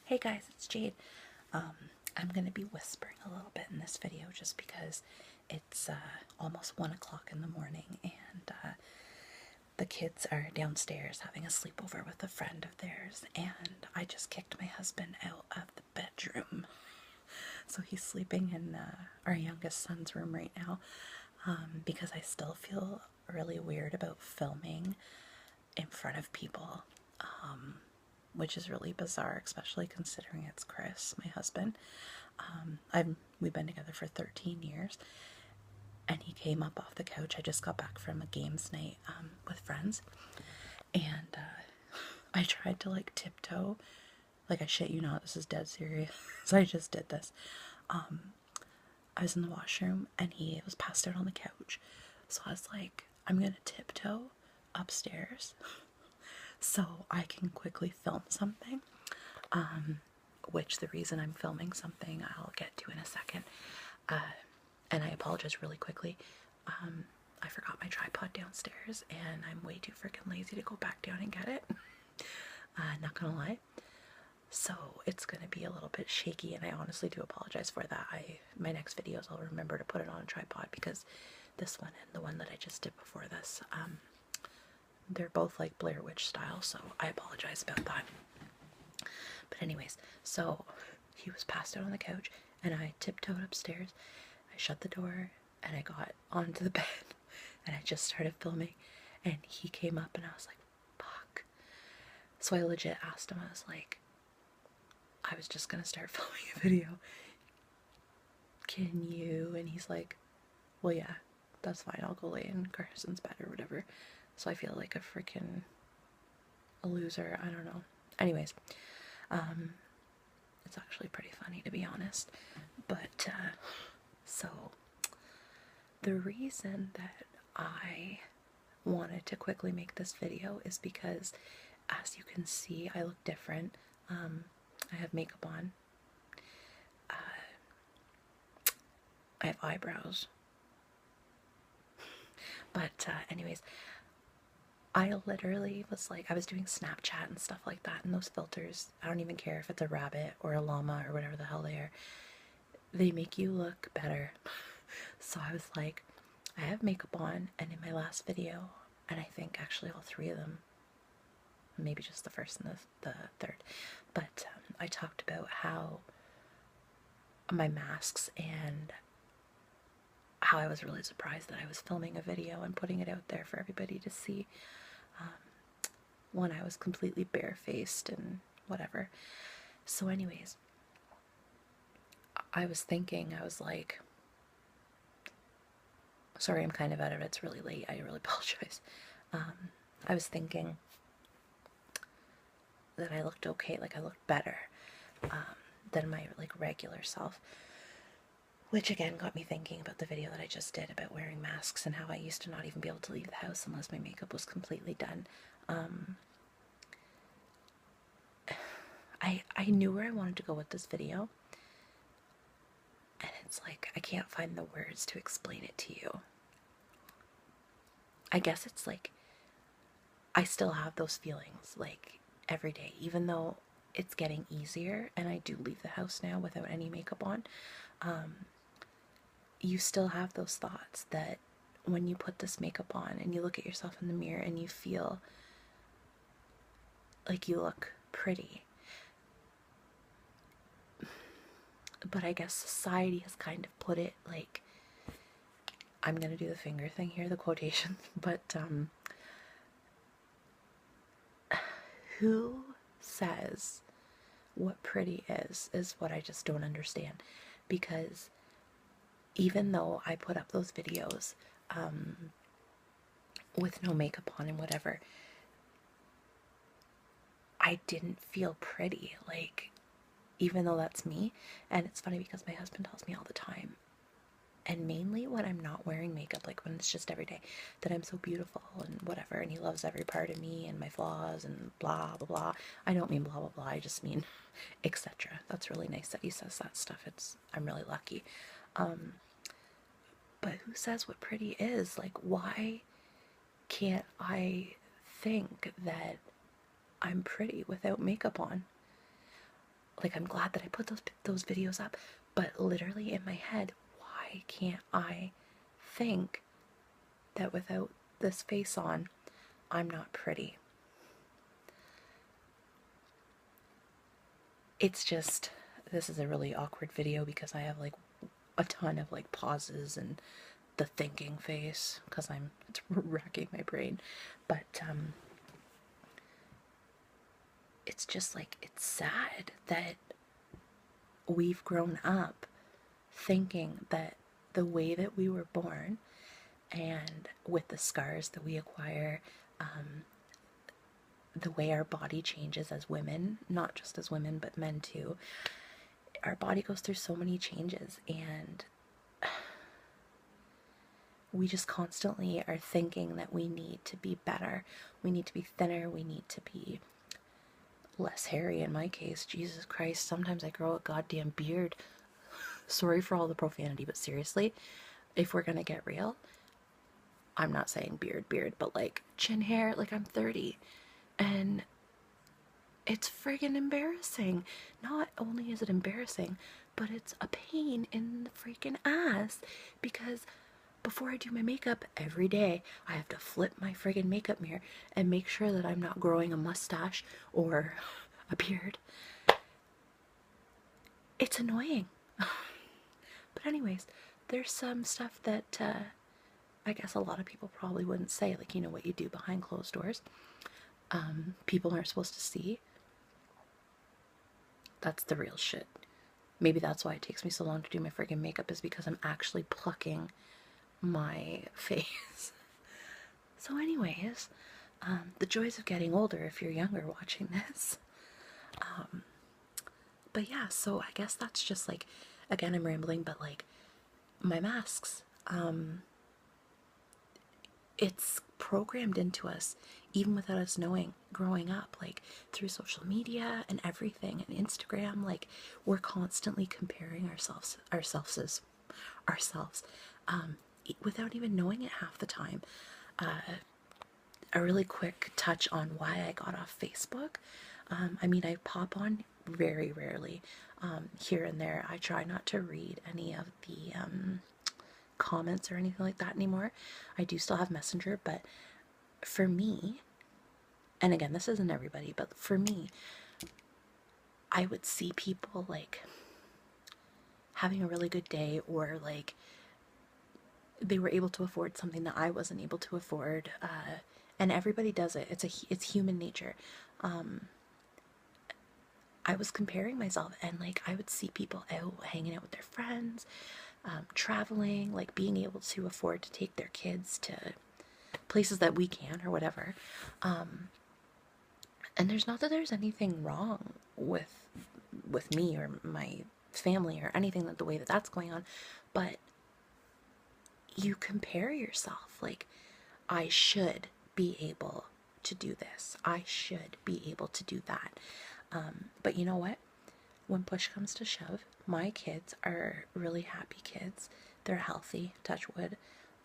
Hey guys, it's Jade. I'm going to be whispering a little bit in this video just because it's almost 1 o'clock in the morning and the kids are downstairs having a sleepover with a friend of theirs, and I just kicked my husband out of the bedroom. So he's sleeping in our youngest son's room right now because I still feel really weird about filming in front of people. Which is really bizarre, especially considering it's Chris, my husband. We've been together for 13 years, and he came up off the couch. I just got back from a games night with friends, and I tried to like tiptoe, like I shit you not, this is dead serious. So I just did this. I was in the washroom, and he was passed out on the couch. So I was like, I'm gonna tiptoe upstairs so I can quickly film something, which the reason I'm filming something I'll get to in a second. And I apologize really quickly. I forgot my tripod downstairs and I'm way too freaking lazy to go back down and get it. Not gonna lie. So it's gonna be a little bit shaky, and I honestly do apologize for that. My next videos I'll remember to put it on a tripod, because this one and the one that I just did before this, they're both like Blair Witch style, so I apologize about that. But anyways, so he was passed out on the couch, and I tiptoed upstairs. I shut the door, and I got onto the bed, and I just started filming, and he came up, and I was like, fuck. So I legit asked him, I was like, I was just gonna start filming a video. Can you? And he's like, well, yeah, that's fine. I'll go lay in Carson's bed or whatever. So I feel like a freaking loser. I don't know. Anyways, it's actually pretty funny, to be honest. But so the reason that I wanted to quickly make this video is because, as you can see, I look different. I have makeup on. I have eyebrows. But anyways, I literally was like, I was doing Snapchat and stuff like that, and those filters, I don't even care if it's a rabbit or a llama or whatever the hell they are, they make you look better. So I was like, I have makeup on, and in my last video, and I think actually all three of them, maybe just the first and the third, but I talked about how my masks and how I was really surprised that I was filming a video and putting it out there for everybody to see when I was completely barefaced and whatever. So anyways, I was thinking, I was like, sorry, I'm kind of out of it, it's really late, I really apologize. I was thinking that I looked okay, like I looked better than my like regular self. Which again got me thinking about the video that I just did about wearing masks and how I used to not even be able to leave the house unless my makeup was completely done. I knew where I wanted to go with this video, and it's like I can't find the words to explain it to you. I guess it's like I still have those feelings like every day, even though it's getting easier and I do leave the house now without any makeup on. You still have those thoughts that when you put this makeup on and you look at yourself in the mirror and you feel like you look pretty. But I guess society has kind of put it like, I'm gonna do the finger thing here, the quotations, but who says what pretty is what I just don't understand. Because even though I put up those videos with no makeup on and whatever, I didn't feel pretty, like, even though that's me. And it's funny because my husband tells me all the time, and mainly when I'm not wearing makeup, like when it's just every day, that I'm so beautiful and whatever, and he loves every part of me and my flaws and blah blah blah. I don't mean blah blah blah, I just mean etc. That's really nice that he says that stuff. I'm really lucky. But who says what pretty is? Like, why can't I think that I'm pretty without makeup on? like, I'm glad that I put those videos up, but literally in my head, why can't I think that without this face on, I'm not pretty? It's just, this is a really awkward video because I have like a ton of like pauses and the thinking face because it's racking my brain. But it's just like, it's sad that we've grown up thinking that the way that we were born and with the scars that we acquire, the way our body changes as women, not just as women, but men too, our body goes through so many changes, and we just constantly are thinking that we need to be better, we need to be thinner, we need to be less hairy in my case. Jesus Christ, sometimes I grow a goddamn beard. Sorry for all the profanity, but seriously, if we're gonna get real, I'm not saying beard, but like chin hair, like I'm 30, and it's friggin' embarrassing. Not only is it embarrassing, but it's a pain in the freaking ass, because before I do my makeup every day, I have to flip my friggin' makeup mirror and make sure that I'm not growing a mustache or a beard. It's annoying. But anyways, there's some stuff that I guess a lot of people probably wouldn't say, like, you know, what you do behind closed doors. People aren't supposed to see. That's the real shit. Maybe that's why it takes me so long to do my friggin' makeup, is because I'm actually plucking my face. So anyways, the joys of getting older if you're younger watching this. But yeah, so I guess that's just like, again, I'm rambling, but like, my masks, it's programmed into us even without us knowing, growing up, like through social media and everything, and Instagram. Like, we're constantly comparing ourselves without even knowing it half the time. A really quick touch on why I got off Facebook. I mean, I pop on very rarely, here and there. I try not to read any of the comments or anything like that anymore. I do still have Messenger, but for me, and again, this isn't everybody, but for me, I would see people like having a really good day, or like they were able to afford something that I wasn't able to afford, and everybody does it. It's human nature. I was comparing myself, and like I would see people out hanging out with their friends, traveling, like being able to afford to take their kids to places that we can or whatever. And there's not that there's anything wrong with me or my family or anything, that the way that that's going on, but you compare yourself. Like, I should be able to do this, I should be able to do that. But you know what? When push comes to shove, my kids are really happy kids. They're healthy, touch wood,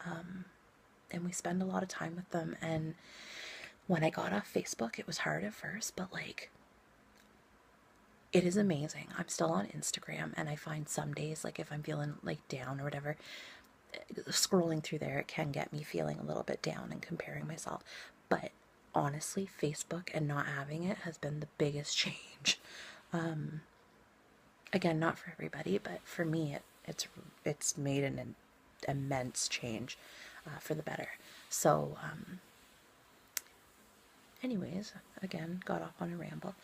and we spend a lot of time with them. And when I got off Facebook, it was hard at first, but like, it is amazing. I'm still on Instagram, and I find some days, like if I'm feeling like down or whatever, scrolling through there, it can get me feeling a little bit down and comparing myself. But honestly, Facebook and not having it has been the biggest change. Again, not for everybody, but for me, it's made an immense change, for the better. So, anyways, again, got off on a ramble.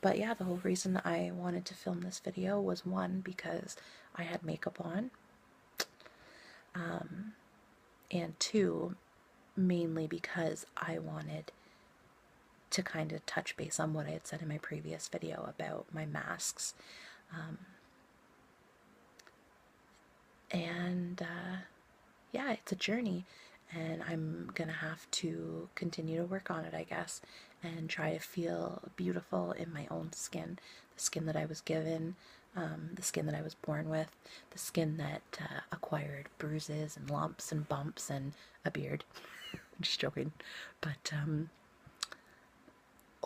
But yeah, the whole reason I wanted to film this video was, one, because I had makeup on, and two, mainly because I wanted to kind of touch base on what I had said in my previous video about my masks. Yeah, it's a journey, and I'm gonna have to continue to work on it, I guess, and try to feel beautiful in my own skin, the skin that I was given, the skin that I was born with, the skin that acquired bruises and lumps and bumps and a beard. I'm just joking. But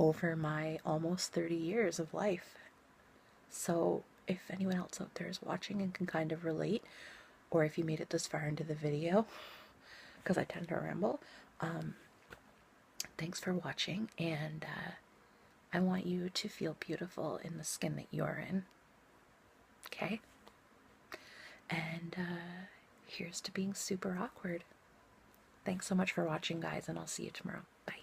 over my almost 30 years of life. So if anyone else out there is watching and can kind of relate, or if you made it this far into the video, because I tend to ramble, thanks for watching, and I want you to feel beautiful in the skin that you're in. Okay? And here's to being super awkward. Thanks so much for watching, guys, and I'll see you tomorrow. Bye.